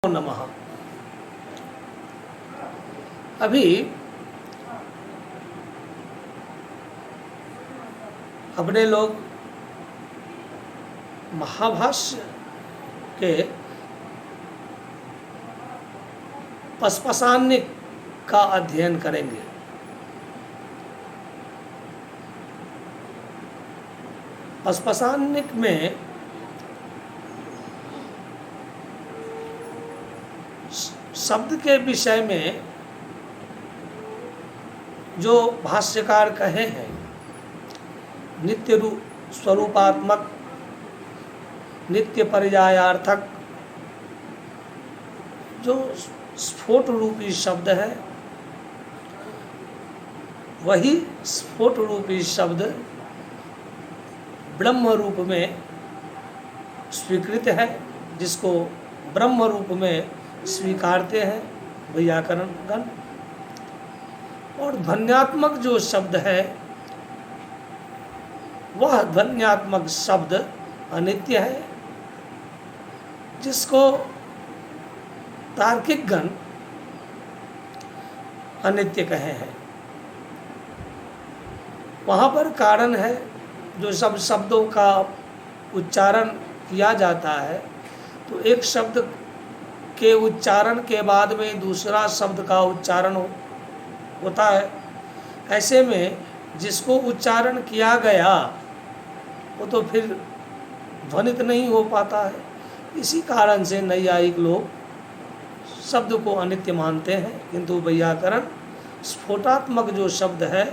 नमः। अभी अपने लोग महाभाष्य के पसपसान्निक का अध्ययन करेंगे। पसपसान्निक में शब्द के विषय में जो भाष्यकार कहे हैं, नित्य रूप स्वरूपात्मक, नित्य पर्यायार्थक, जो स्फोट रूपी शब्द है, वही स्फोट रूपी शब्द ब्रह्म रूप में स्वीकृत है, जिसको ब्रह्म रूप में स्वीकारते हैं वैयाकरण गण। और ध्वन्यात्मक जो शब्द है, वह ध्वन्यात्मक शब्द अनित्य है, जिसको तार्किक गण अनित्य कहे हैं। वहाँ पर कारण है, जो सब शब्दों का उच्चारण किया जाता है, तो एक शब्द के उच्चारण के बाद में दूसरा शब्द का उच्चारण होता है। ऐसे में जिसको उच्चारण किया गया वो तो फिर ध्वनित नहीं हो पाता है। इसी कारण से नैयायिक लोग शब्द को अनित्य मानते हैं, किंतु वैयाकरण स्फोटात्मक जो शब्द है,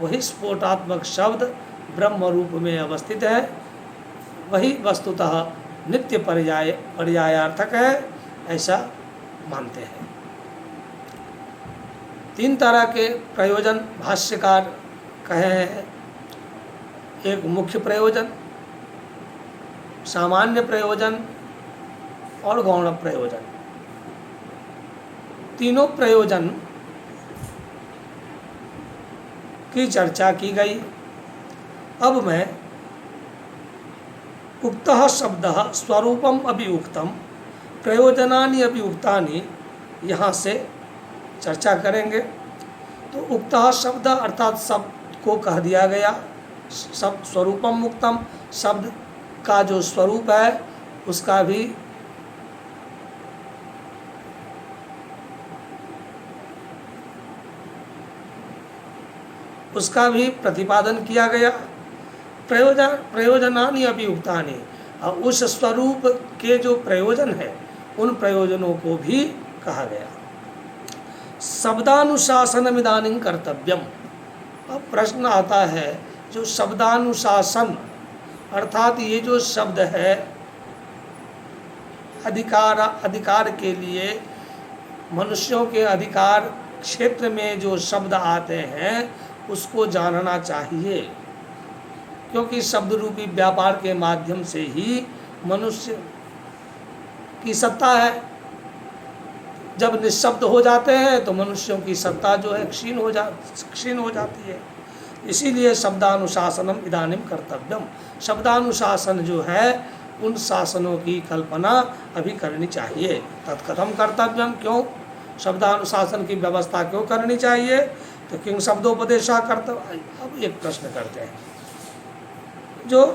वही स्फोटात्मक शब्द ब्रह्म रूप में अवस्थित है, वही वस्तुतः नित्य पर्यायार्थक है, ऐसा मानते हैं। तीन तरह के प्रयोजन भाष्यकार कहे हैं। एक मुख्य प्रयोजन, सामान्य प्रयोजन और गौण प्रयोजन। तीनों प्रयोजन की चर्चा की गई। अब मैं उक्तः शब्दः स्वरूपम अपि उक्तम प्रयोजनानि अपि उक्तानि यहाँ से चर्चा करेंगे। तो उक्तः शब्द अर्थात शब्द को कह दिया गया, शब्द स्वरूपम उक्तम, शब्द का जो स्वरूप है उसका भी प्रतिपादन किया गया। प्रयोजनानि अपि उक्तानि, और उस स्वरूप के जो प्रयोजन है, उन प्रयोजनों को भी कहा गया। शब्दानुशासनम इदानीं कर्तव्यम। अब प्रश्न आता है, जो शब्दानुशासन अर्थात ये जो शब्द है, अधिकार के लिए, मनुष्यों के अधिकार क्षेत्र में जो शब्द आते हैं, उसको जानना चाहिए, क्योंकि शब्द रूपी व्यापार के माध्यम से ही मनुष्य की सत्ता है। जब निःशब्द हो जाते हैं तो मनुष्यों की सत्ता जो है क्षीण हो जाती है। इसीलिए शब्दानुशासनम इदानीं कर्तव्यम, शब्दानुशासन जो है, उन शासनों की कल्पना अभी करनी चाहिए। तत्कथम कर्तव्यम, क्यों शब्दानुशासन की व्यवस्था क्यों करनी चाहिए? तो किंग शब्दोपदेशा कर्तव्य। अब एक प्रश्न करते हैं, जो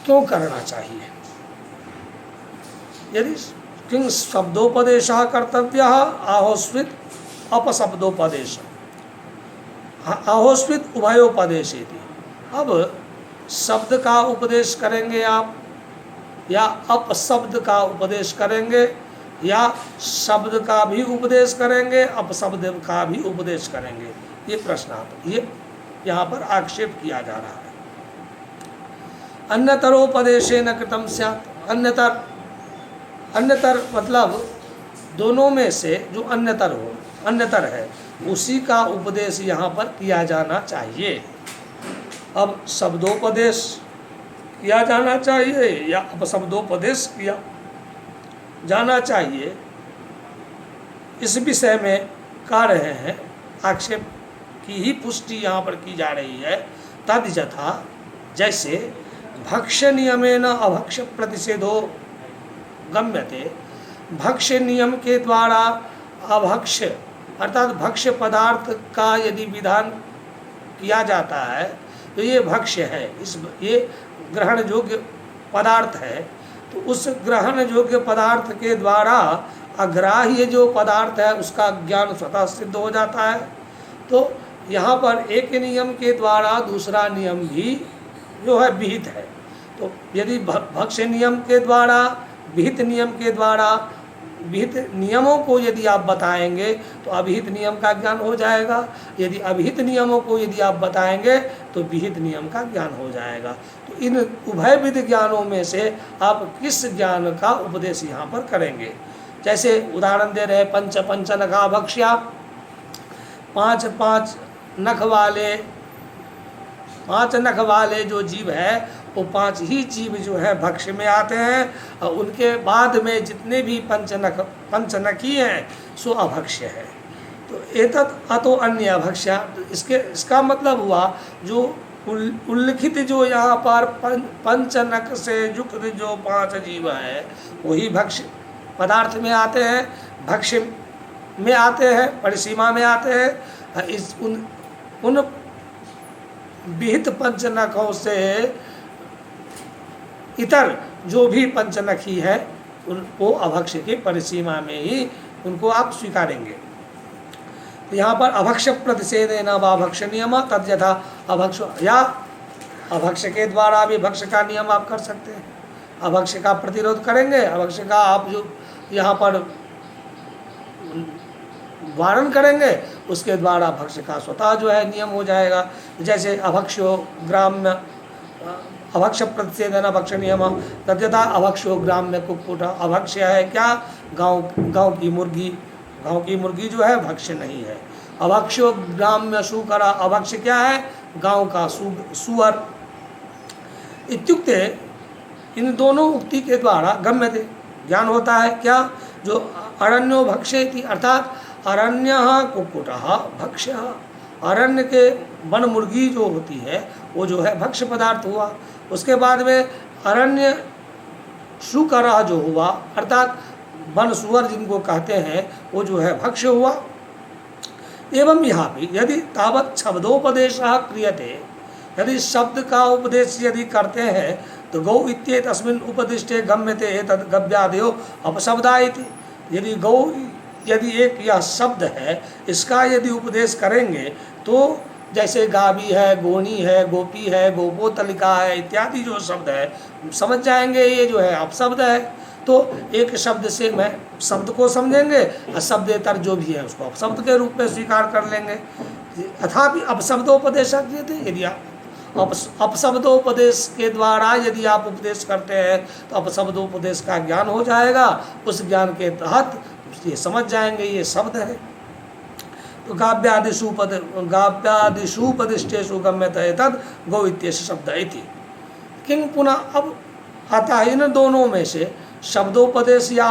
क्यों करना चाहिए? यदि किंग शब्दोपदेशः कर्तव्यः आहोस्वित अपशब्दोपदेश, आहोस्वित उभयोपदेशेति। अब शब्द का उपदेश करेंगे आप, या अपशब्द का उपदेश करेंगे, या शब्द का भी उपदेश करेंगे, अपशब्द का भी उपदेश करेंगे? ये प्रश्न आता, ये यहाँ पर आक्षेप किया जा रहा है। अन्यतरोपदेशेन कृतं स्यात्। अन्यतर मतलब दोनों में से जो अन्यतर है, उसी का उपदेश यहाँ पर किया जाना चाहिए। अब शब्दोपदेश किया जाना चाहिए या अपशब्दोपदेश किया जाना चाहिए, इस विषय में कह रहे हैं, आक्षेप की ही पुष्टि यहाँ पर की जा रही है। तद यथा, जैसे भक्ष्य नियमेन अभक्ष्य प्रतिषेधो गम्यते, भक्ष्य नियम के द्वारा अभक्ष्य अर्थात भक्ष्य पदार्थ का यदि विधान किया जाता है तो ये भक्ष्य है, ये ग्रहण योग्य पदार्थ है। तो उस ग्रहण योग्य पदार्थ के द्वारा अग्राह्य जो पदार्थ है उसका ज्ञान स्वतः सिद्ध हो जाता है। तो यहाँ पर एक नियम के द्वारा दूसरा नियम भी जो है विहित है। तो यदि भक्ष्य नियम के द्वारा विहित नियम के द्वारा विहित नियमों को यदि आप बताएंगे तो अभिहित नियम का ज्ञान हो जाएगा, यदि अभिहित नियमों को यदि आप बताएंगे तो विहित नियम का ज्ञान हो जाएगा। तो इन उभयविध ज्ञानों में से आप किस ज्ञान का उपदेश यहाँ पर करेंगे। जैसे उदाहरण दे रहे पंच पंच नखा भक्ष्या, पांच पांच नख वाले जो जीव है वो पांच ही जीव जो है भक्ष्य में आते हैं और उनके बाद में जितने भी पंचनखी हैं सो अभक्ष्य है। तो एतत् अतो अन्य अभक्ष्य, इसका मतलब हुआ जो उल्लिखित जो यहाँ पर पंचनख से युक्त जो पांच जीव है वही भक्ष्य पदार्थ में आते हैं, भक्ष्य में आते हैं, परिसीमा में आते हैं। इस उन विहित पंचनखों से इतर जो भी पंचनखी है उनको अभक्ष्य के परिसीमा में ही उनको आप स्वीकारेंगे। तो यहाँ पर अभक्ष्य प्रतिषेधेन अभक्ष्य नियम तद्यथा अभक्ष्य, या अभक्ष्य के द्वारा भी भक्ष्य का नियम आप कर सकते हैं। अभक्ष्य का प्रतिरोध करेंगे, अभक्ष्य का आप जो यहाँ पर वारण करेंगे उसके द्वारा भक्ष्य का स्वतः जो है नियम हो जाएगा। जैसे अभक्ष्यो ग्राम्य अभक्ष्य प्रतिषेधन अभक्ष्य नियम तद्यथा अभक्ष्यो ग्राम्य कुक्कुट, अभक्ष्य है क्या, गांव की मुर्गी, गांव की मुर्गी जो है भक्ष्य नहीं है। अभक्ष्यो ग्राम्य शूकर, अभक्ष्य क्या है, गांव का सुअर। इत्युक्ते इन दोनों उक्ति के द्वारा गम्यते ज्ञान होता है क्या, जो अरण्यो भक्ष्येति अर्थात अरण्य कुक्कुटः भक्ष्य, अरण्य के वन मुर्गी जो होती है वो जो है भक्ष्य पदार्थ हुआ। उसके बाद में अरण्य शुकरः जो हुआ अर्थात वन सुअर जिनको कहते हैं वो जो है भक्ष्य हुआ। एवं यहाँ भी यदि तावत् शब्दोपदेशः क्रियते, यदि शब्द का उपदेश यदि करते हैं तो गौ इत्येतस्मिन् उपदिष्टे गम्यते एतद् गव्यादयो अपशब्दा इति। यदि गौ यदि एक यह शब्द है इसका यदि उपदेश करेंगे तो जैसे गावी है, गोनी है, गोपी है, गोपोतलिका है इत्यादि जो शब्द है समझ जाएंगे ये जो है अपशब्द है। तो एक शब्द से मैं शब्द को समझेंगे और शब्देतर जो भी है उसको अपशब्द के रूप में स्वीकार कर लेंगे। अथापि अपशब्दोपदेश थे, यदि अपशब्दोपदेश के द्वारा यदि आप उपदेश करते हैं तो अपशब्दोपदेश का ज्ञान हो जाएगा। उस ज्ञान के तहत ये समझ जाएंगे ये शब्द है। तो गाव्यादिषुपदिष्टेषु गम्यते तद् गौ इत्यस्य शब्द इति। किंग पुनः अब आता है इन दोनों में से शब्दोपदेश या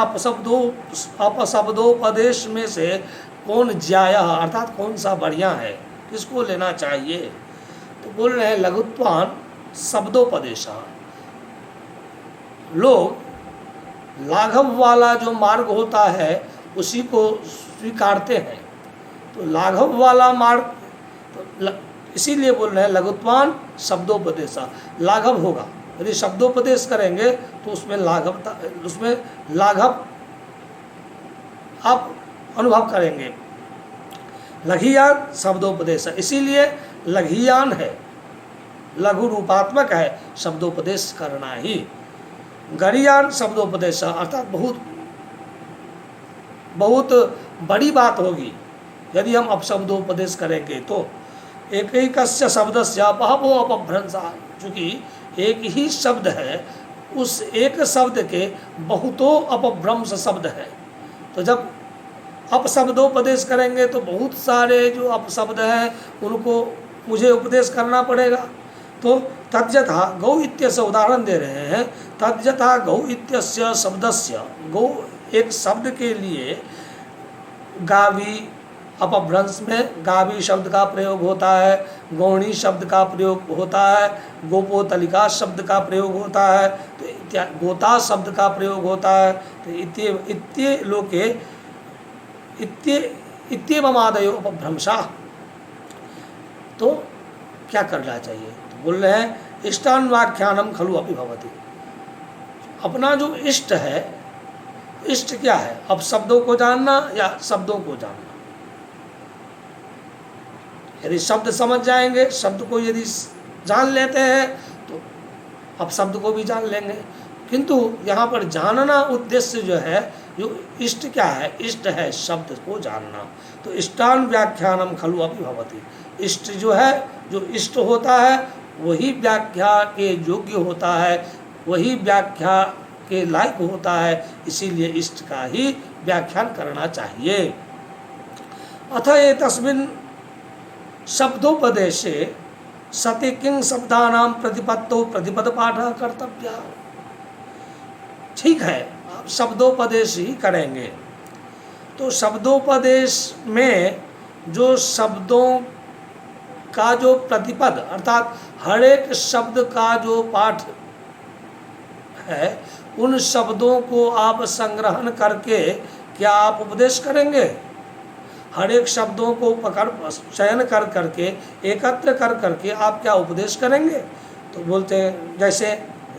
अपशब्दोपदेश में से कौन ज्याया अर्थात कौन सा बढ़िया है, किसको लेना चाहिए। तो बोल रहे हैं लघुत्वान शब्दोपदेश, लोग लाघव वाला जो मार्ग होता है उसी को स्वीकारते हैं। तो लाघव वाला मार्ग तो इसीलिए बोल रहे हैं लघुत्वान शब्दोपदेश, लाघव होगा। यदि शब्दोपदेश करेंगे तो उसमें लाघव आप अनुभव करेंगे। लघियान शब्दोपदेश, इसीलिए लघियान है, लघु रूपात्मक है शब्दोपदेश करना ही। गरियान शब्दोपदेश अर्थात बहुत बड़ी बात होगी यदि हम अपशब्दोपदेश करेंगे तो। एक ही कस्य शब्द से बहवो अपभ्रंशा, चूँकि एक ही शब्द है उस एक शब्द के बहुतों अपभ्रंश शब्द है। तो जब अपशब्दोपदेश करेंगे तो बहुत सारे जो अपशब्द हैं उनको मुझे उपदेश करना पड़ेगा। तो तद्यथा गौ इत्यस्य उदाहरण दे रहे हैं, तद्यथा गौ इत्यस्य शब्दस्य, गौ एक शब्द के लिए गावी अपभ्रंश में गावी शब्द का प्रयोग होता है, गौणी शब्द का प्रयोग होता है, गोपोतलिका शब्द का प्रयोग होता है, तो गोता शब्द का प्रयोग होता है। तो इत्ये लोके इत्येवमादयो अपभ्रंशा। तो क्या करना चाहिए? तो बोल रहे हैं इष्टान्वाख्यानम खलु अपि भवति। अपना जो इष्ट है, इष्ट क्या है? अब शब्दों को जानना या शब्दों को जानना। यदि शब्द समझ जाएंगे, शब्द को यदि जान लेते हैं तो अब शब्द को भी जान लेंगे। किंतु यहाँ पर जानना उद्देश्य जो है, जो इष्ट क्या है? इष्ट है शब्द को जानना। तो इष्टान व्याख्यानम खलु अपि भवति। इष्ट जो है, जो इष्ट होता है वही व्याख्या के योग्य होता है, वही व्याख्या के लायक होता है। इसीलिए इष्ट का ही व्याख्यान करना चाहिए। अथ एतस्मिन् शब्दोपदेशे सति किं शब्दानां प्रतिपत्तौ प्रतिपद पाठः कर्तव्यः। ठीक है, आप शब्दोपदेश ही करेंगे। तो शब्दोपदेश में जो शब्दों का जो प्रतिपद, अर्थात हर एक शब्द का जो पाठ है, उन शब्दों को आप संग्रहण करके क्या आप उपदेश करेंगे? हर एक शब्दों को चयन कर करके, एकत्र कर करके आप क्या उपदेश करेंगे? तो बोलते हैं जैसे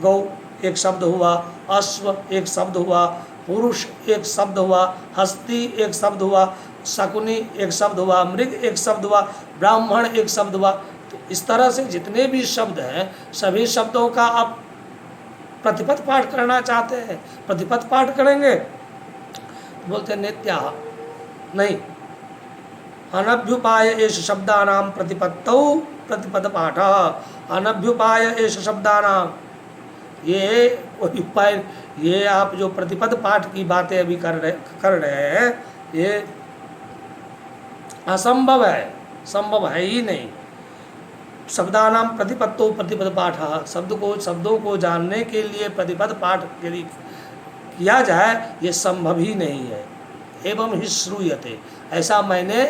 गौ एक शब्द हुआ, अश्व एक शब्द हुआ, पुरुष एक शब्द हुआ, हस्ती एक शब्द हुआ, शकुनी एक शब्द हुआ, मृग एक शब्द हुआ, ब्राह्मण एक शब्द हुआ। तो इस तरह से जितने भी शब्द हैं, सभी शब्दों का आप प्रतिपद पाठ करना चाहते हैं, प्रतिपद पाठ करेंगे। बोलते नित्या नहीं, अनभ्युपाय एष शब्दानां प्रतिपत्तौ प्रतिपद पाठ। अनभ्युपाय एष शब्दानां, ये उपाय, ये आप जो प्रतिपद पाठ की बातें अभी कर रहे हैं, ये असंभव है, संभव है ही नहीं। शब्दानां प्रतिपत्तौ प्रतिपद पाठ, शब्दों को जानने के लिए प्रतिपद पाठ यदि किया जाए, ये संभव ही नहीं है। एवं ही श्रूयते, ऐसा मैंने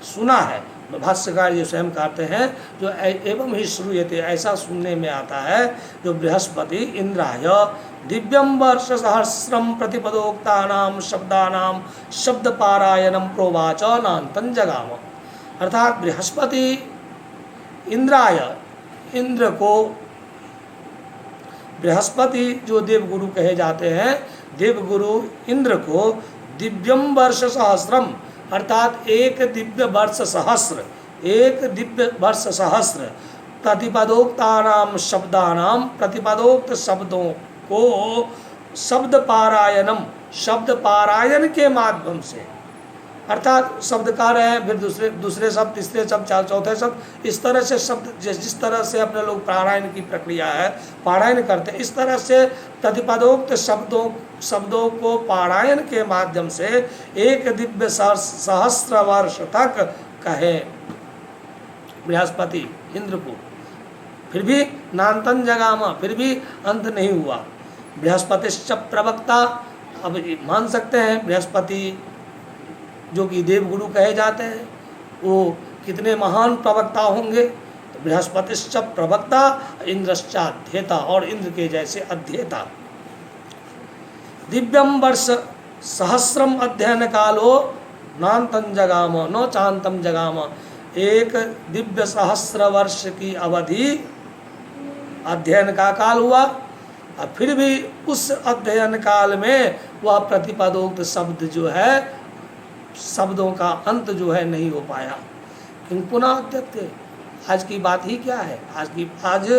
सुना है। भाष्यकार ये स्वयं कहते हैं, जो एवं ही श्रूयते, ऐसा सुनने में आता है, जो बृहस्पति इंद्राय दिव्यम वर्ष सहस्रम प्रतिपदोक्तानां शब्दानां शब्द पारायणम प्रोवाच नान्तं जगाम। अर्थात बृहस्पति इंद्राय, इंद्र को, बृहस्पति जो देवगुरु कहे जाते हैं, देवगुरु इंद्र को दिव्यम वर्ष सहस्रम, अर्थात एक दिव्य वर्ष सहस्र, एक दिव्य वर्ष सहस्र प्रतिपदोक्तानां शब्दानां, प्रतिपदोक्त शब्दों को शब्द पारायणम, शब्द पारायण के माध्यम से, अर्थात शब्दकार हैं, फिर दूसरे शब्द, तीसरे शब्द, चौथे शब्द, इस तरह से शब्द जिस तरह से अपने लोग पारायण की प्रक्रिया है, पारायण करते हैं, इस तरह से प्रतिपदोक्त शब्दों को पारायण के माध्यम से एक दिव्य सहस्र वर्ष तक कहे बृहस्पति इंद्र को। फिर भी नान्तन जगामा, फिर भी अंत नहीं हुआ। बृहस्पतिश्च प्रवक्ता, अब मान सकते हैं बृहस्पति जो कि देवगुरु कहे जाते हैं, वो कितने महान प्रवक्ता होंगे। तो बृहस्पतिश्च प्रवक्ता इंद्रश्च अध्येता, और इंद्र के जैसे अध्येता। दिव्यम वर्ष सहस्रम अध्ययन कालो नान्तं जगाम न चान्तं जगाम। एक दिव्य सहस्र वर्ष की अवधि अध्ययन का काल हुआ, और फिर भी उस अध्ययन काल में वह प्रतिपदोक्त शब्द जो है, शब्दों का अंत जो है नहीं हो पाया। किंतु पुनः अद्यत्य, आज की बात ही क्या है? आज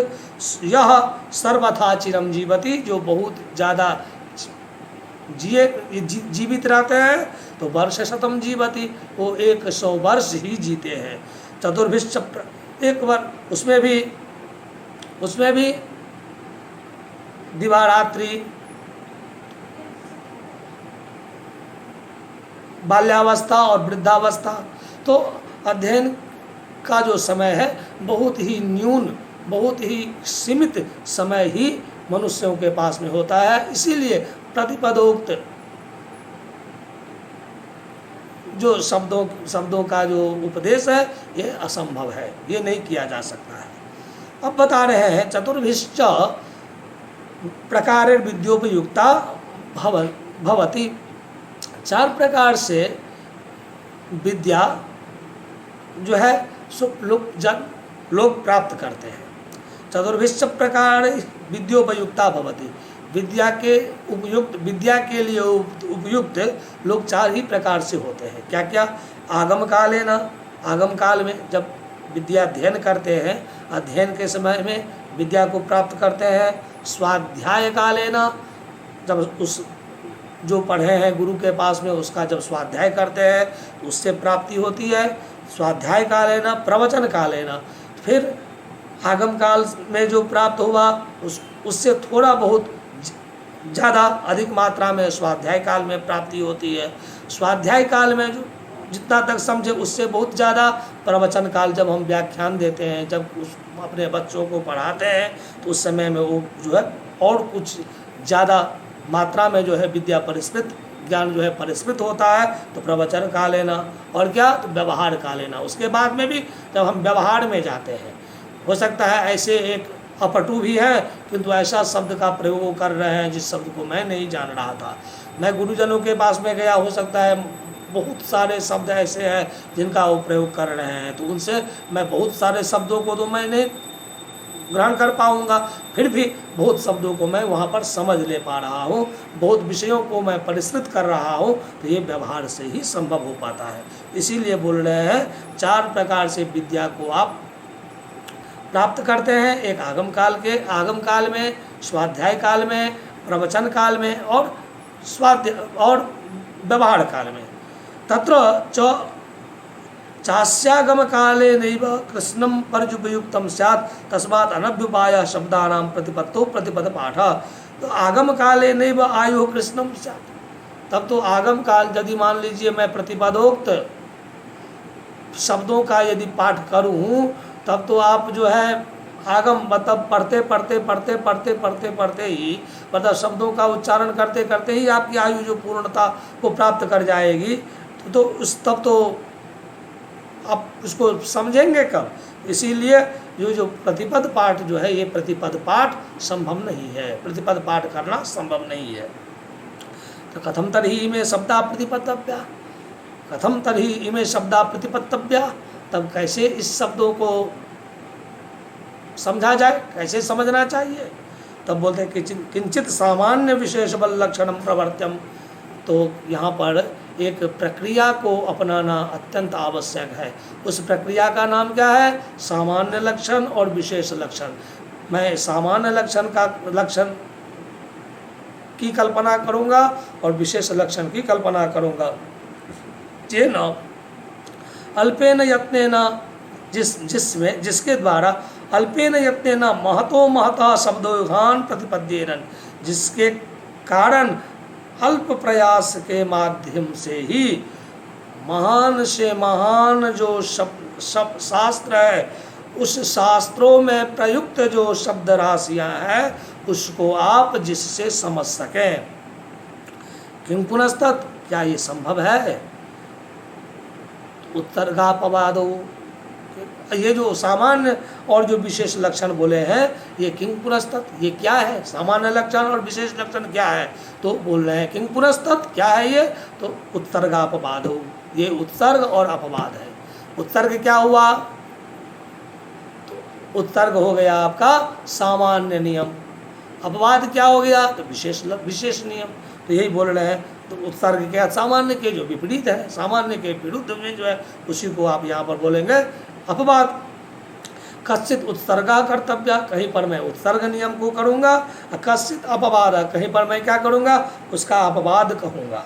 यह सर्वथा चिरम जीवति, जो बहुत ज़्यादा जीवित रहते हैं, तो वर्ष शतम जीवति, वो 100 वर्ष ही जीते हैं। चतुर्भिश्च एक बार, उसमें भी दिवारात्रि, बाल्यावस्था और वृद्धावस्था, तो अध्ययन का जो समय है बहुत ही न्यून, बहुत ही सीमित समय ही मनुष्यों के पास में होता है। इसीलिए प्रतिपदोक्त जो शब्दों का जो उपदेश है ये असंभव है, ये नहीं किया जा सकता है। अब बता रहे हैं चतुर्भिश्च प्रकार विद्योपयुक्ता भवति, 4 प्रकार से विद्या जो है लोग प्राप्त करते हैं। चतुर्भिश्च प्रकार विद्योपयुक्ता भवति, विद्या के लिए उपयुक्त लोग 4 ही प्रकार से होते हैं। क्या क्या? आगम कालेन, आगम काल में जब विद्या अध्ययन करते हैं, अध्ययन के समय में विद्या को प्राप्त करते हैं। स्वाध्याय कालेन, जब उस जो पढ़े हैं गुरु के पास में उसका जब स्वाध्याय करते हैं उससे प्राप्ति होती है। स्वाध्याय कालेन, प्रवचन कालेन, फिर आगम काल में जो प्राप्त हुआ उससे थोड़ा बहुत ज़्यादा अधिक मात्रा में स्वाध्याय काल में प्राप्ति होती है। स्वाध्याय काल में जो जितना तक समझे उससे बहुत ज़्यादा प्रवचन काल, जब हम व्याख्यान देते हैं, जब अपने बच्चों को पढ़ाते हैं तो उस समय में वो जो है और कुछ ज़्यादा मात्रा में जो है विद्या परिष्कृत ज्ञान जो है परिष्कृत होता है। तो प्रवचन का लेना और क्या, तो व्यवहार का लेना। उसके बाद में भी जब हम व्यवहार में जाते हैं, हो सकता है ऐसे एक अपटू भी है किंतु ऐसा शब्द का प्रयोग कर रहे हैं जिस शब्द को मैं नहीं जान रहा था। मैं गुरुजनों के पास में गया, हो सकता है बहुत सारे शब्द ऐसे हैं जिनका वो प्रयोग कर रहे हैं, तो उनसे मैं बहुत सारे शब्दों को तो मैं नहीं ग्रहण कर पाऊंगा, फिर भी बहुत शब्दों को मैं वहाँ पर समझ ले पा रहा हूँ, बहुत विषयों को मैं परिष्कृत कर रहा हूँ। तो ये व्यवहार से ही संभव हो पाता है। इसीलिए बोल रहे हैं 4 प्रकार से विद्या को आप प्राप्त करते हैं। एक आगम काल में, स्वाध्याय काल में, प्रवचन काल में और व्यवहार काल में। तत्र चास्यागम काले नैव कृष्णं पर्युपयुक्तं स्यात् तस्मात् अनभ्युपायः शब्दानां प्रतिपत्तो प्रतिपद पाठ। तो आगम काले नैव आयुः कृष्णं स्यात्, तब तो आगम काल यदि मान लीजिए मैं प्रतिपदोक्त शब्दों का यदि पाठ करूं, तब तो आप जो है आगम मतलब पढ़ते ही मतलब शब्दों का उच्चारण करते करते ही आपकी आयु जो पूर्णता को प्राप्त कर जाएगी, तो तब तो आप उसको समझेंगे कब। इसीलिए जो प्रतिपद पाठ जो है, ये प्रतिपद पाठ संभव नहीं है, प्रतिपद पाठ करना संभव नहीं है। तो कथम तर्हि इमे शब्दा प्रतिपत्तव्या, कथम तर्हि इमे शब्दा प्रतिपत्तव्या, तब कैसे इस शब्दों को समझा जाए, कैसे समझना चाहिए। तब बोलते हैं कि किंचित सामान्य विशेष बल लक्षणम प्रवर्त्यम। तो यहाँ पर एक प्रक्रिया को अपनाना अत्यंत आवश्यक है। उस प्रक्रिया का नाम क्या है? सामान्य लक्षण और विशेष लक्षण। मैं सामान्य लक्षण की कल्पना करूँगा और विशेष लक्षण की कल्पना करूँगा। ये न अल्पेन यत्नेन, जिसके द्वारा अल्पेन यत्नेन महतो महता शब्दोयुगान प्रतिपद्येरन, जिसके कारण अल्प प्रयास के माध्यम से ही महान से महान जो शब्द शास्त्र है, उस शास्त्रों में प्रयुक्त जो शब्द राशियाँ हैं उसको आप जिससे समझ सकें। किं पुनस्तत्, क्या ये संभव है? उत्तरगापवादो, ये जो सामान्य और जो विशेष लक्षण बोले हैं, ये किं पुनस्तत्, ये क्या है? सामान्य लक्षण और विशेष लक्षण क्या है? तो बोल रहे हैं किं पुनस्तत्, क्या है ये? तो उत्तरगापवादो, ये उत्सर्ग और अपवाद है। उत्सर्ग क्या हुआ? तो उत्सर्ग हो गया आपका सामान्य नियम, अपवाद क्या हो गया? तो विशेष नियम। तो यही बोल रहे हैं। तो उत्सर्ग क्या? सामान्य के जो विपरीत है, सामान्य के विरुद्ध में जो है उसी को आप यहाँ पर बोलेंगे अपवाद। कश्चित उत्सर्गा कर्तव्य, कहीं पर मैं उत्सर्ग नियम को करूँगा, कश्चित अपवाद, कहीं पर मैं क्या करूँगा? उसका अपवाद कहूँगा।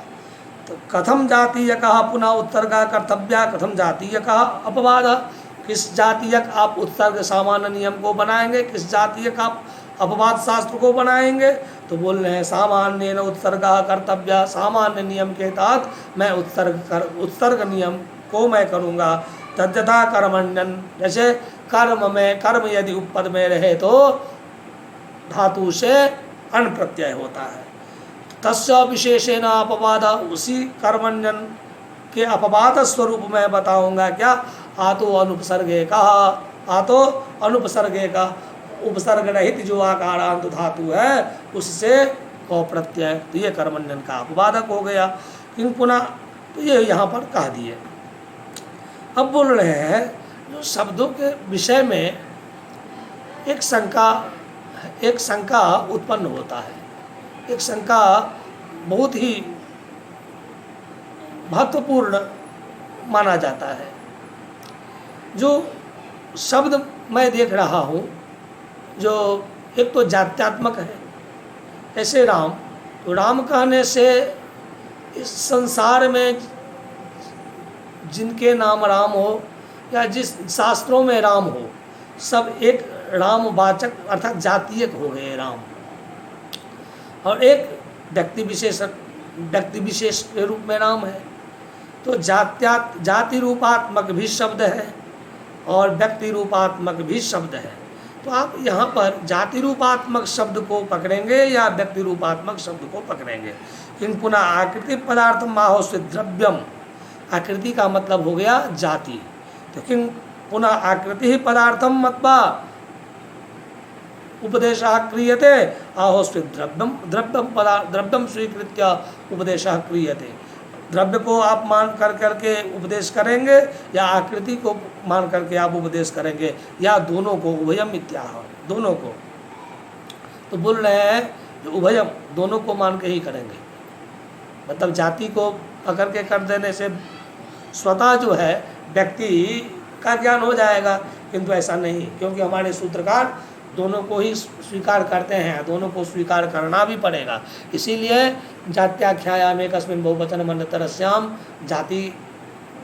तो कथम जातीय कहा पुनः उत्सर्गा कर्तव्य, कथम जातीय कहा अपवाद। किस जातीय आप उत्सर्ग सामान्य नियम को बनाएंगे, किस जातीय का अपवाद शास्त्र को बनाएंगे? तो बोल रहे हैं सामान्य उत्सर्गा कर्तव्य, सामान्य नियम के तहत मैं उत्सर्ग नियम को मैं करूँगा। तद्यथा कर्मण्यन, जैसे कर्म यदि उपपद में रहे तो धातु से अण प्रत्यय होता है। तस्य विशेषेण अपवाद, उसी कर्मण्यन के अपवाद स्वरूप मैं बताऊंगा क्या, आतो अनुपसर्गे का, आतो अनुपसर्गे का, उपसर्ग रहित जो आकारांत धातु है उससे कौ प्रत्यय, तो ये कर्मण्यन का अपवादक हो गया। किंतु पुनः तो ये यहाँ पर कह दिए। अब बोल रहे हैं जो शब्दों के विषय में एक शंका उत्पन्न होता है, एक शंका बहुत ही महत्वपूर्ण माना जाता है। जो शब्द मैं देख रहा हूँ जो एक तो जात्यात्मक है, ऐसे राम, तो राम कहने से इस संसार में जिनके नाम राम हो या जिस शास्त्रों में राम हो, सब एक रामवाचक अर्थात जातीयक हो गए राम, और एक व्यक्ति विशेष के रूप में राम है। तो जाति रूपात्मक भी शब्द है और व्यक्ति रूपात्मक भी शब्द है। तो आप यहाँ पर जाति रूपात्मक शब्द को पकड़ेंगे या व्यक्ति रूपात्मक शब्द को पकड़ेंगे। किंतु पुनः आकृति पदार्थ माहो से द्रव्यम, आकृति का मतलब हो गया जाति, तो किंतु पुनः आकृति ही पदार्थम मत्वा उपदेशः क्रियते आहोस्ते द्रव्यम, द्रव्यम स्वीकृत्य उपदेशः क्रियते। द्रव्य को आप मान करके उपदेश करेंगे या आकृति को मान करके आप उपदेश करेंगे, या दोनों को, उभयम इत्याह, दोनों को। तो बोल रहे हैं जो उभयम, दोनों को मान के ही करेंगे। मतलब जाति को पकड़ के कर देने से स्वतः जो है व्यक्ति का ज्ञान हो जाएगा, किंतु ऐसा नहीं, क्योंकि हमारे सूत्रकार दोनों को ही स्वीकार करते हैं, दोनों को स्वीकार करना भी पड़ेगा। इसीलिए जात्याख्यायाम एकस्मिन् बहुवचन मन्यतरस्याम जाति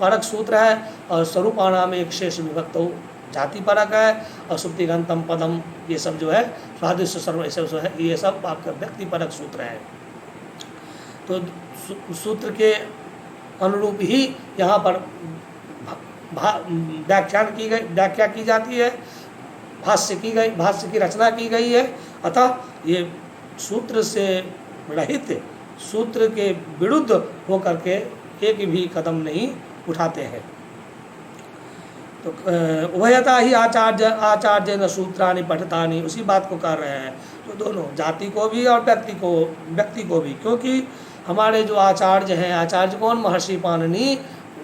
परक सूत्र है, और स्वरूपाणाम एक शेष विभक्त जाति परक है, और सुप्तिगंतम पदम ये सब जो है स्वादिष्ट सर्व जो है ये सब आपका व्यक्ति परक सूत्र है। तो सूत्र के अनुरूप ही यहाँ पर व्याख्या की जाती है, भाष्य की रचना की गई है। अतः ये सूत्र से रहित, सूत्र के विरुद्ध होकर के एक भी कदम नहीं उठाते हैं। तो उभयता ही आचार्य न सूत्राणि पठतानि, उसी बात को कर रहे हैं। तो दोनों जाति को भी और व्यक्ति को भी, क्योंकि हमारे जो आचार्य हैं, आचार्य कौन, महर्षि पाणिनि,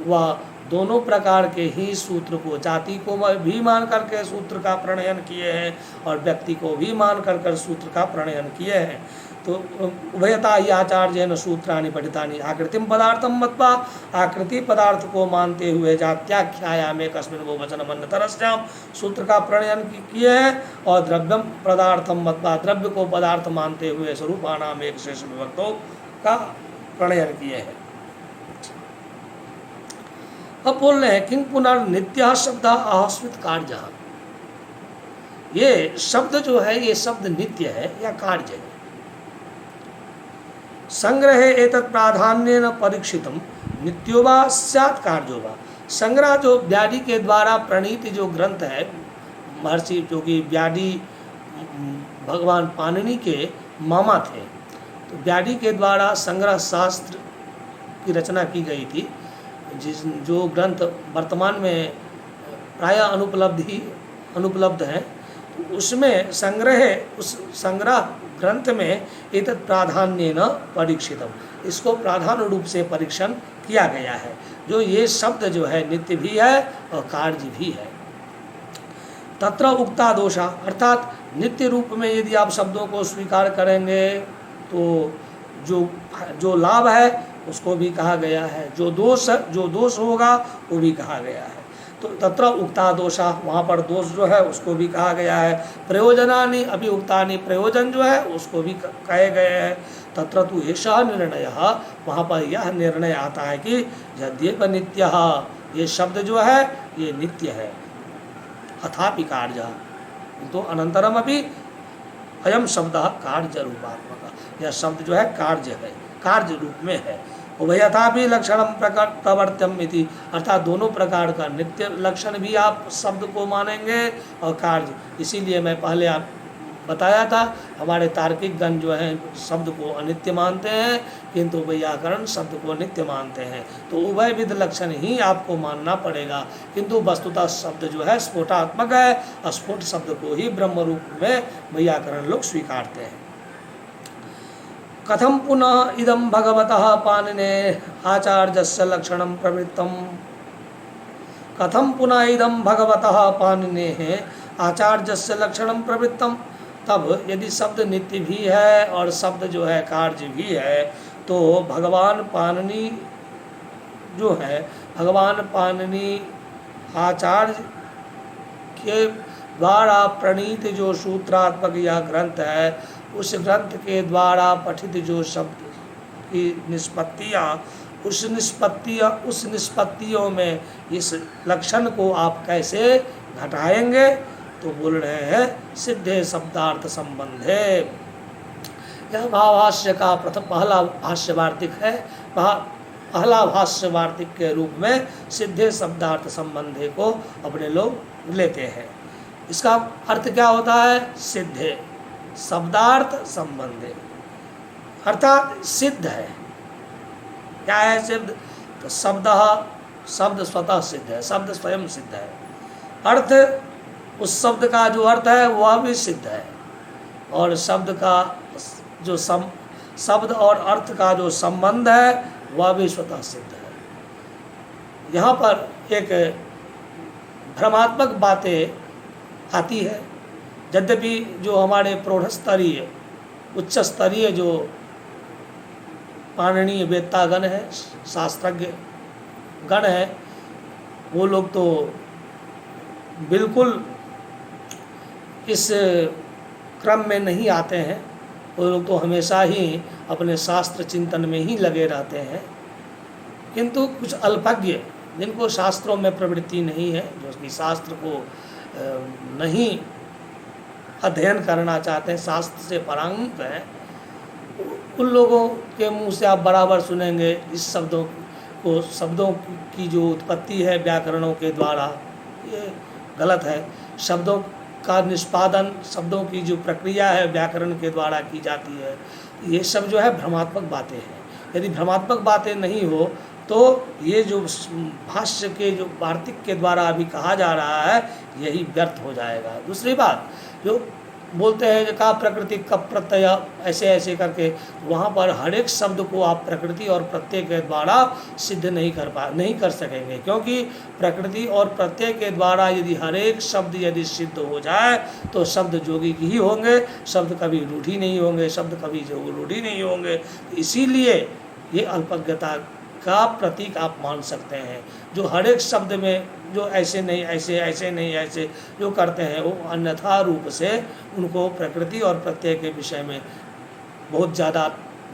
वह दोनों प्रकार के ही सूत्र को, जाति को भी मान करके सूत्र का प्रणयन किए हैं और व्यक्ति को भी मान कर सूत्र का प्रणयन किए हैं। तो उभयता ही आचार्य न सूत्राणि पठितानि आकृतिम पदार्थम मत्वा, आकृति पदार्थ को मानते हुए जात्याख्यायाम एकस्मिन् बहुवचन मन्यतरस्याम सूत्र का प्रणयन किए हैं, और द्रव्यम पदार्थम मत्वा, द्रव्य को पदार्थ मानते हुए स्वरूपाणाम एक शेष विभक्तों का प्रणयन किए हैं। अब बोल रहे हैं किंग पुनर्नित्य शब्द आस्वित कार्य, ये शब्द जो है ये शब्द नित्य है या कार्य है। संग्रहे एतत् प्राधान्येन परीक्षितम नित्योवा स्यात् कार्योवा, संग्रह जो व्याधि के द्वारा प्रणीत जो ग्रंथ है, महर्षि जो कि व्याधि भगवान पाणिनि के मामा थे, तो व्याधि के द्वारा संग्रह शास्त्र की रचना की गई थी, जो ग्रंथ वर्तमान में प्रायः अनुपलब्ध हैं। तो उसमें उस संग्रह ग्रंथ में एतत् प्राधान्येन परीक्षितम, इसको प्राधान्य रूप से परीक्षण किया गया है। जो ये शब्द जो है नित्य भी है और कार्य भी है। तत्र उक्ता दोषा, अर्थात नित्य रूप में यदि आप शब्दों को स्वीकार करेंगे तो जो लाभ है उसको भी कहा गया है, जो दोष होगा वो भी कहा गया है। तो तत्र उक्ता दोषा, वहाँ पर दोष जो है उसको भी कहा गया है। प्रयोजनानि अपि उक्तानि, प्रयोजन जो है उसको भी कहे गए हैं। तत्र तु एषः निर्णयः, वहाँ पर यह निर्णय आता है कि यद्येव नित्यः, ये शब्द जो है ये नित्य है, अथापि कार्य, तो अनंतरम अपि अयम शब्द कार्य रूपात्मक, यह शब्द जो है कार्य है, कार्य रूप में है। उभयथा भी लक्षणम प्रवर्त्यम इति, अर्थात दोनों प्रकार का नित्य लक्षण भी आप शब्द को मानेंगे और कार्य। इसीलिए मैं पहले आप बताया था। हमारे तार्किक गण जो हैं शब्द को अनित्य मानते हैं, किंतु वैयाकरण शब्द को नित्य मानते हैं। तो उभय विध लक्षण ही आपको मानना पड़ेगा, किंतु वस्तुतः शब्द जो है स्फोटात्मक है। स्फोट शब्द को ही ब्रह्म रूप में वैयाकरण लोग स्वीकारते हैं। कथम पुनः इदम भगवतः पाणिनेः आचार्यस्य लक्षणं प्रवृत्तम। कथम पुनः इदम भगवतः पाणिनेः आचार्यस्य लक्षणं प्रवृत्तम। तब यदि शब्द नित्य भी है और शब्द जो है कार्य भी है, तो भगवान पाणिनि जो है, भगवान पाणिनि आचार्य के द्वारा प्रणीत जो सूत्रात्मक यह ग्रंथ है, उस ग्रंथ के द्वारा पठित जो शब्द की निष्पत्तियाँ, उस निष्पत्तियों में इस लक्षण को आप कैसे घटाएंगे? तो बोल रहे हैं सिद्धे शब्दार्थ संबंधे। यह भाष्य का पहला भाष्य वार्तिक है। पहला भाष्य वार्तिक के रूप में सिद्धे शब्दार्थ संबंधे को अपने लोग लेते हैं। इसका अर्थ क्या होता है? सिद्धे शब्दार्थ संबंधे, अर्थात सिद्ध है। क्या है सिद्ध? तो शब्द स्वतः सिद्ध है, शब्द स्वयं सिद्ध है। अर्थ, उस शब्द का जो अर्थ है वह भी सिद्ध है, और शब्द का जो शब्द और अर्थ का जो संबंध है वह भी स्वतः सिद्ध है। यहाँ पर एक भ्रमात्मक बातें आती है। यद्यपि जो हमारे प्रौढ़ स्तरीय उच्च स्तरीय जो पाणिनीय वेत्तागण है, शास्त्रज्ञ गण है, वो लोग तो बिल्कुल इस क्रम में नहीं आते हैं। वो लोग तो हमेशा ही अपने शास्त्र चिंतन में ही लगे रहते हैं। किंतु कुछ अल्पज्ञ, जिनको शास्त्रों में प्रवृत्ति नहीं है, जो कि शास्त्र को नहीं अध्ययन करना चाहते हैं, शास्त्र से परांग हैं, उन लोगों के मुंह से आप बराबर सुनेंगे इस शब्दों की जो उत्पत्ति है व्याकरणों के द्वारा, ये गलत है। शब्दों का निष्पादन, शब्दों की जो प्रक्रिया है व्याकरण के द्वारा की जाती है, ये सब जो है भ्रमात्मक बातें हैं। यदि भ्रमात्मक बातें नहीं हो तो ये जो भाष्य के जो वार्तिक के द्वारा अभी कहा जा रहा है, यही व्यर्थ हो जाएगा। दूसरी बात, जो बोलते हैं कि का प्रकृति का प्रत्यय ऐसे ऐसे करके, वहाँ पर हर एक शब्द को आप प्रकृति और प्रत्यय के द्वारा सिद्ध नहीं कर सकेंगे, क्योंकि प्रकृति और प्रत्यय के द्वारा यदि हर एक शब्द यदि सिद्ध हो जाए तो शब्द जोगी ही होंगे, शब्द कभी रूढ़ी नहीं होंगे, शब्द कभी जो रूढ़ी नहीं होंगे। इसीलिए ये अल्पज्ञता का प्रतीक आप मान सकते हैं। जो हर एक शब्द में जो ऐसे नहीं ऐसे, ऐसे नहीं ऐसे जो करते हैं, वो अन्यथा रूप से उनको प्रकृति और प्रत्यय के विषय में बहुत ज़्यादा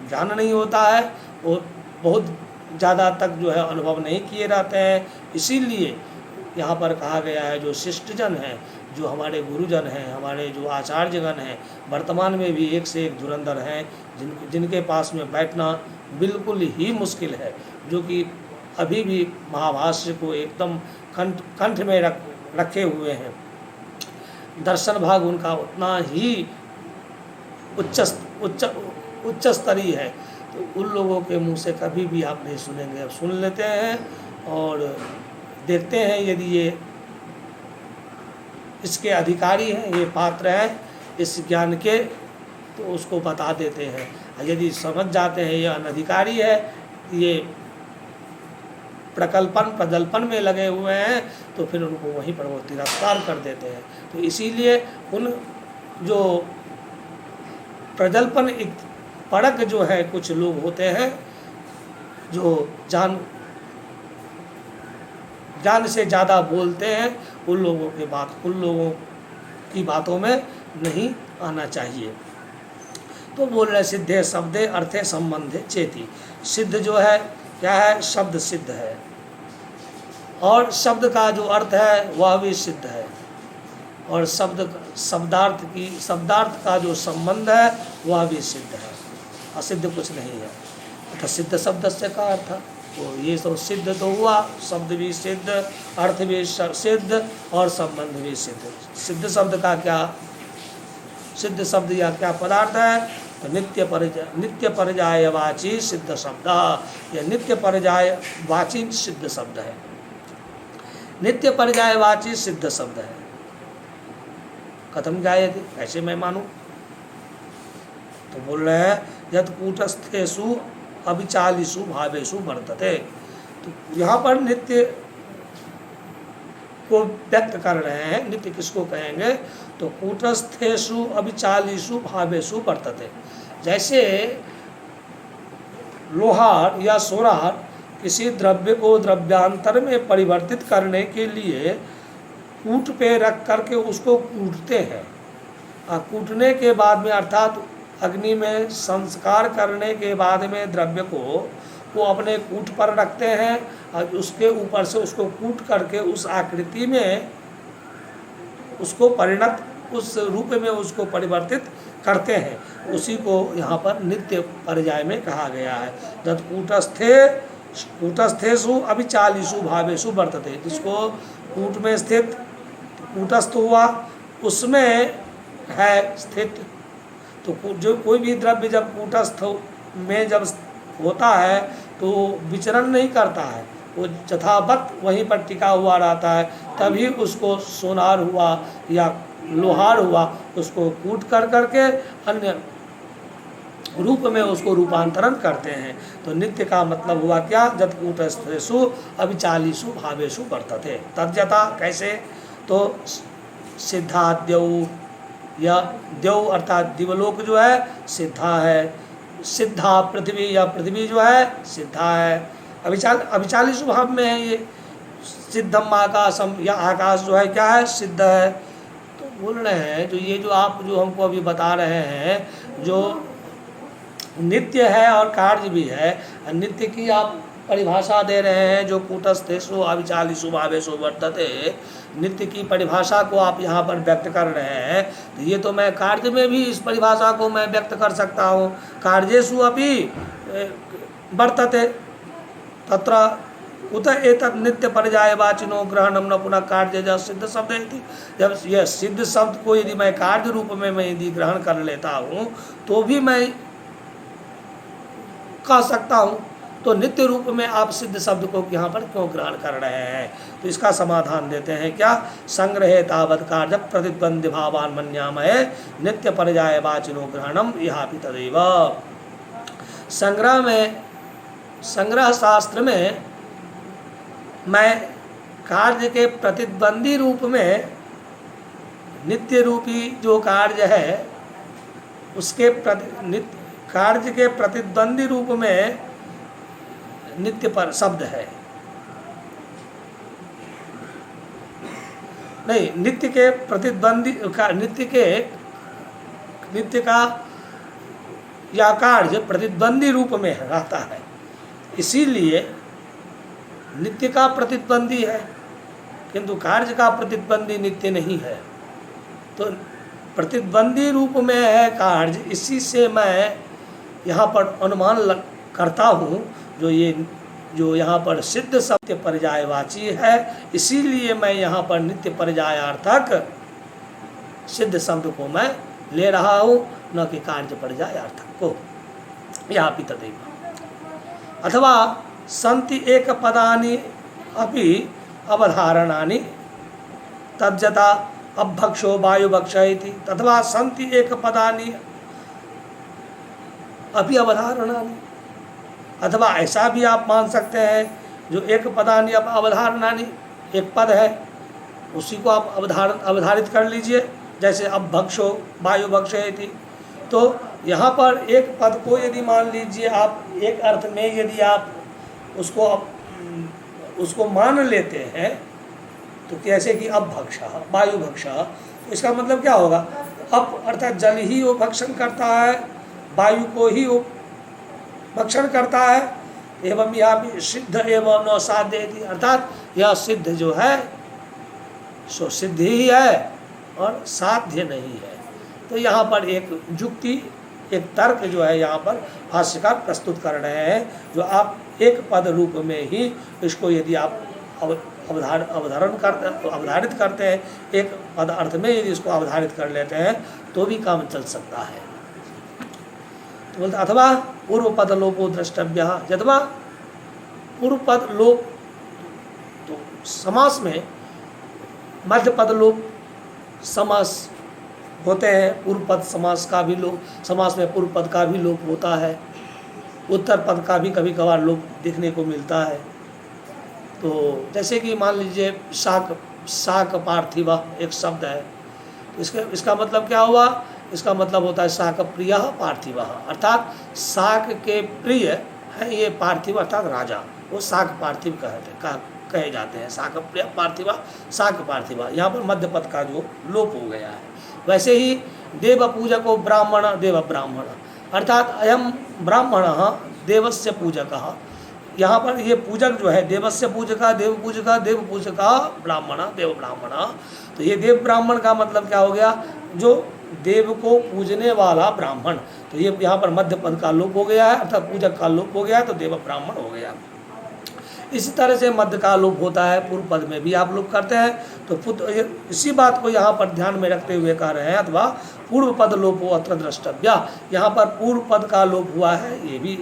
ज्ञान नहीं होता है, वो बहुत ज़्यादा तक जो है अनुभव नहीं किए रहते हैं। इसीलिए यहाँ पर कहा गया है जो शिष्टजन हैं, जो हमारे गुरुजन हैं, हमारे जो आचार्यगण हैं, वर्तमान में भी एक से एक धुरंधर हैं, जिनके पास में बैठना बिल्कुल ही मुश्किल है, जो कि अभी भी महाभाष्य को एकदम कंठ में रखे हुए हैं। दर्शन भाग उनका उतना ही उच्च स्तरीय है, तो उन लोगों के मुंह से कभी भी आप नहीं सुनेंगे। अब सुन लेते हैं और देखते हैं, यदि ये इसके अधिकारी हैं, ये पात्र हैं इस ज्ञान के, तो उसको बता देते हैं। यदि समझ जाते हैं ये अनधिकारी है, ये प्रजल्पन में लगे हुए हैं, तो फिर उनको वहीं पर वो तिरस्कार कर देते हैं। तो इसीलिए उन जो प्रजल्पन परक जो है कुछ लोग होते हैं, जो जान से ज़्यादा बोलते हैं, उन लोगों की बातों में नहीं आना चाहिए। तो बोल रहे सिद्धे शब्दे अर्थे संबंधे चेती। सिद्ध जो है क्या है? शब्द सिद्ध है, और शब्द का जो अर्थ है वह भी सिद्ध है, और शब्दार्थ का जो संबंध है वह भी सिद्ध है। असिद्ध कुछ नहीं है। तो सिद्ध शब्द से का अर्थ, तो ये सब सिद्ध तो हुआ, शब्द भी सिद्ध, अर्थ भी सिद्ध और संबंध भी सिद्ध। सिद्ध शब्द का क्या सिद्ध शब्द या क्या पदार्थ है? तो नित्य पर्यायवाची सिद्ध शब्द, यह नित्य पर्यायवाची सिद्ध शब्द है। नित्य पर्यायवाची सिद्ध शब्द है। कथम जायते, कैसे मैं मानूं? तो बोल रहे हैं यद कूटस्थेषु अविचालिषु भावेषु वर्तते। तो यहाँ पर नित्य को व्यक्त कर रहे हैं। नित्य किसको कहेंगे? तो कूटस्थेषु अविचालिषु भावेषु वर्तते। जैसे लोहार या सोनार किसी द्रव्य को द्रव्यांतर में परिवर्तित करने के लिए कूट पे रख करके उसको कूटते हैं। कूटने के बाद में अर्थात अग्नि में संस्कार करने के बाद में द्रव्य को वो अपने कूट पर रखते हैं और उसके ऊपर से उसको कूट करके उस आकृति में उसको परिणत, उस रूप में उसको परिवर्तित करते हैं। उसी को यहाँ पर नित्य पर्याय में कहा गया है। तत् कूटस्थेषु अविचालिषु भावेषु वर्तते। जिसको कूट में स्थित, कूटस्थ हुआ, उसमें है स्थित। तो जो कोई भी द्रव्य जब कूटस्थ में जब होता है तो विचरण नहीं करता है, वो यथावत वहीं पर टिका हुआ रहता है। तभी उसको सोनार हुआ या लोहार हुआ, उसको कूट कर करके अन्य रूप में उसको रूपांतरण करते हैं। तो नित्य का मतलब हुआ क्या? जत कूटस्थेषु अविचालिषु भावेषु वर्तते। तद्यथा कैसे? तो सिद्धाद्यौ, या द्यौ अर्थात दिवलोक जो है सिद्धा है, सिद्धा पृथ्वी या पृथ्वी जो है सिद्धा है। अविचालिषु भाव में है ये। सिद्धम आकाशम, या आकाश जो है क्या है? सिद्ध है। तो बोल रहे हैं जो ये जो आप जो हमको अभी बता रहे हैं, जो नित्य है और कार्य भी है, नित्य की आप परिभाषा दे रहे हैं जो कूटस्थेषु अविचालिषु भावेषु वर्तते, नित्य की परिभाषा को आप यहाँ पर व्यक्त कर रहे हैं। तो ये तो मैं कार्य में भी इस परिभाषा को मैं व्यक्त कर सकता हूँ। कार्येषु अपि वर्तते तत्र उत एतत् नित्य पर्यायवाचिनो ग्रहणम न पुनः कार्य सिद्ध शब्द है। जब यह सिद्ध शब्द को यदि मैं कार्य रूप में मैं यदि ग्रहण कर लेता हूँ तो भी मैं कह सकता हूँ। तो नित्य रूप में आप सिद्ध शब्द को यहाँ पर क्यों ग्रहण कर रहे हैं? तो इसका समाधान देते हैं क्या? संग्रहे तावत् कार्य प्रतिद्वंद्वी भावान मन्यामहे नित्य पर्यायवाचिनो ग्रहणम यहापि तदैव। संग्रह शास्त्र में मैं कार्य के प्रतिद्वंदी रूप में नित्य रूपी जो कार्य है उसके कार्य के प्रतिद्वंदी रूप में नित्य पर शब्द है। नहीं, नित्य के प्रतिद्वंदी नित्य का या कार्य प्रतिद्वंदी रूप में रहता है, इसीलिए नित्य का प्रतिद्वंदी है, किंतु कार्य का प्रतिद्वंदी नित्य नहीं है। तो प्रतिद्वंदी रूप में है कार्य, इसी से मैं यहाँ पर अनुमान करता हूँ जो यहाँ पर सिद्ध शब्द पर्यायवाची है, इसीलिए मैं यहाँ पर नित्य पर्यायार्थक सिद्ध शब्द को मैं ले रहा हूँ, न कि कार्य पर्यायार्थक को। यहाँ भी तदैव। अथवा संति एक पदानि अपि अवधारणानि तज्जता अभक्षो वायुभक्ष इति। अथवा संति एक पदानि अपि अवधारणानि, अथवा ऐसा भी आप मान सकते हैं जो एक पदानि अवधारणानि, एक पद है उसी को आप अवधारित कर लीजिए। जैसे अभक्षो वायुभक्ष इति। तो यहाँ पर एक पद को यदि मान लीजिए आप एक अर्थ में यदि आप उसको मान लेते हैं तो कैसे कि अभक्ष वायुभक्ष, तो इसका मतलब क्या होगा? अप अर्थात जल ही वो भक्षण करता है, वायु को ही वो भक्षण करता है। एवं यह भी सिद्ध एवं न साध्य, अर्थात यह सिद्ध जो है सो सिद्ध ही है और साध्य नहीं है। तो यहाँ पर एक युक्ति, एक तर्क जो है यहाँ पर भाष्यकार प्रस्तुत कर रहे हैं, जो आप एक पद रूप में ही इसको यदि आप अवधारित करते हैं, एक पद अर्थ में यदि इसको अवधारित कर लेते हैं तो भी काम चल सकता है। तो बोलते अथवा पूर्व पद लोपो द्रष्टव्य, यथवा पूर्व पद लोप, तो समास में मध्य पद लोप समास होते हैं, पूर्व पद समास का भी लोप, समास में पूर्व पद का भी लोप होता है, उत्तर पद का भी कभी कभार लोप देखने को मिलता है। तो जैसे कि मान लीजिए शाक पार्थिव एक शब्द है, तो इसका मतलब क्या हुआ? इसका मतलब होता है शाक प्रिय पार्थिव, अर्थात शाक के प्रिय है ये पार्थिव अर्थात राजा, वो शाक पार्थिव कहे जाते हैं। शाक प्रिय पार्थिव, शाक पार्थिव, यहाँ पर मध्य पद का जो लोप हो गया है। वैसे ही देव पूजको ब्राह्मण देव ब्राह्मण, अर्थात अयम ब्राह्मण देवस्य पूजक, यहाँ पर ये पूजक जो है देवस्य पूजका देव पूजका ब्राह्मण देव ब्राह्मण, तो ये देव ब्राह्मण का मतलब क्या हो गया? जो देव को पूजने वाला ब्राह्मण, तो ये यहाँ पर मध्य पद का लोप हो गया है, अर्थात पूजक का लोप हो गया, तो देव ब्राह्मण हो गया। इसी तरह से मध्य का लोप होता है, पूर्व पद में भी आप लोप करते हैं। तो इसी बात को यहाँ पर ध्यान में रखते हुए कह रहे हैं अथवा पूर्व पद लोपो अत्र द्रष्टव्य, यहाँ पर पूर्व पद का लोप हुआ है, ये भी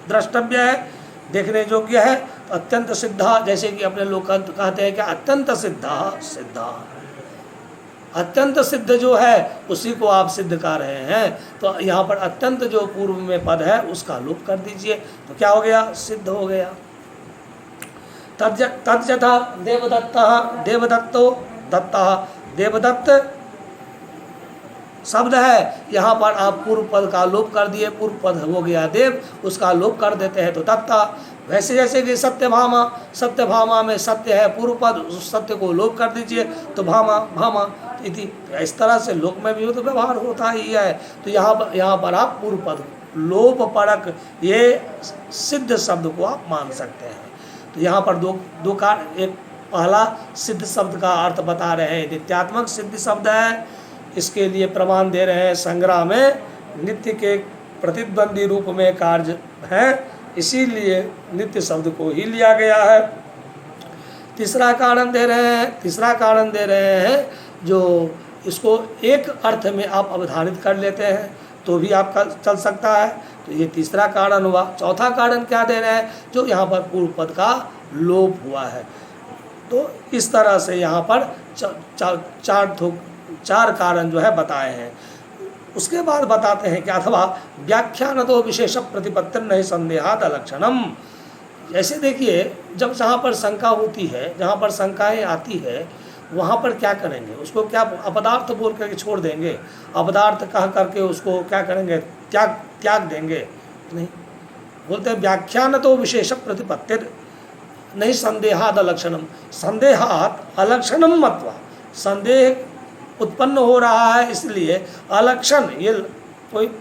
द्रष्टव्य है, देखने योग्य है। अत्यंत सिद्ध, जैसे कि अपने लोग कहते हैं कि अत्यंत सिद्ध, अत्यंत सिद्ध जो है उसी को आप सिद्ध कर रहे हैं, तो यहाँ पर अत्यंत जो पूर्व में पद है उसका लोप कर दीजिए, तो क्या हो गया? सिद्ध हो गया। तद्यथा देवदत्तो दत्तः, देवदत्त शब्द है, यहाँ पर आप पूर्व पद का लोप कर दिए, पूर्व पद हो गया देव, उसका लोप कर देते हैं तो दत्ता। वैसे जैसे कि सत्यभामा में सत्य है, पूर्व पद, उस सत्य को लोप कर दीजिए तो भामा इति, इस तरह से लोक में भी तो व्यवहार होता ही है। तो यहाँ पर आप पूर्व पद लोप परक ये सिद्ध शब्द को आप मान सकते हैं। तो यहाँ पर दो कार्य, एक पहला सिद्ध शब्द का अर्थ बता रहे हैं, नित्यात्मक सिद्ध शब्द है, इसके लिए प्रमाण दे रहे हैं संग्रह में नित्य के प्रतिद्वंदी रूप में कार्य है, इसीलिए नित्य शब्द को ही लिया गया है। तीसरा कारण दे रहे हैं जो इसको एक अर्थ में आप अवधारित कर लेते हैं तो भी आपका चल सकता है, तो ये तीसरा कारण हुआ। चौथा कारण क्या दे रहे हैं? जो यहाँ पर पूर्व पद का लोप हुआ है। तो इस तरह से यहाँ पर चार कारण जो है बताए हैं। उसके बाद बताते हैं कि अथवा व्याख्यान तो विशेष प्रतिपत्ति नहीं संदेहात अलक्षणम। जैसे देखिए, जब जहाँ पर शंका होती है, जहाँ पर शंकाएँ आती है, वहाँ पर क्या करेंगे? उसको क्या अपदार्थ बोल करके छोड़ देंगे? अपदार्थ कह करके उसको क्या करेंगे? त्याग देंगे? नहीं, बोलते हैं व्याख्यान तो विशेष प्रतिपत्ति नहीं संदेहात अलक्षणम। संदेहात अलक्षणम मत्वा, संदेह उत्पन्न हो रहा है इसलिए अलक्षण, ये कोई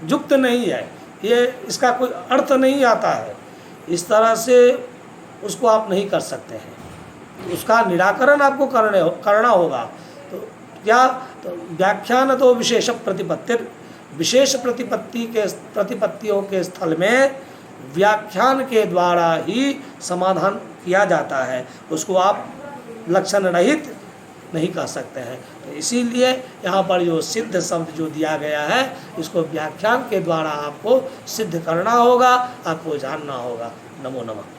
युक्त नहीं है, ये इसका कोई अर्थ नहीं आता है, इस तरह से उसको आप नहीं कर सकते हैं, उसका निराकरण आपको करना होगा। तो क्या? तो व्याख्यान तो विशेष प्रतिपत्ति, विशेष प्रतिपत्तियों के स्थल में व्याख्यान के द्वारा ही समाधान किया जाता है, उसको आप लक्षण रहित नहीं कर सकते हैं। तो इसीलिए यहाँ पर जो सिद्ध शब्द जो दिया गया है, इसको व्याख्यान के द्वारा आपको सिद्ध करना होगा, आपको जानना होगा। नमो नमः।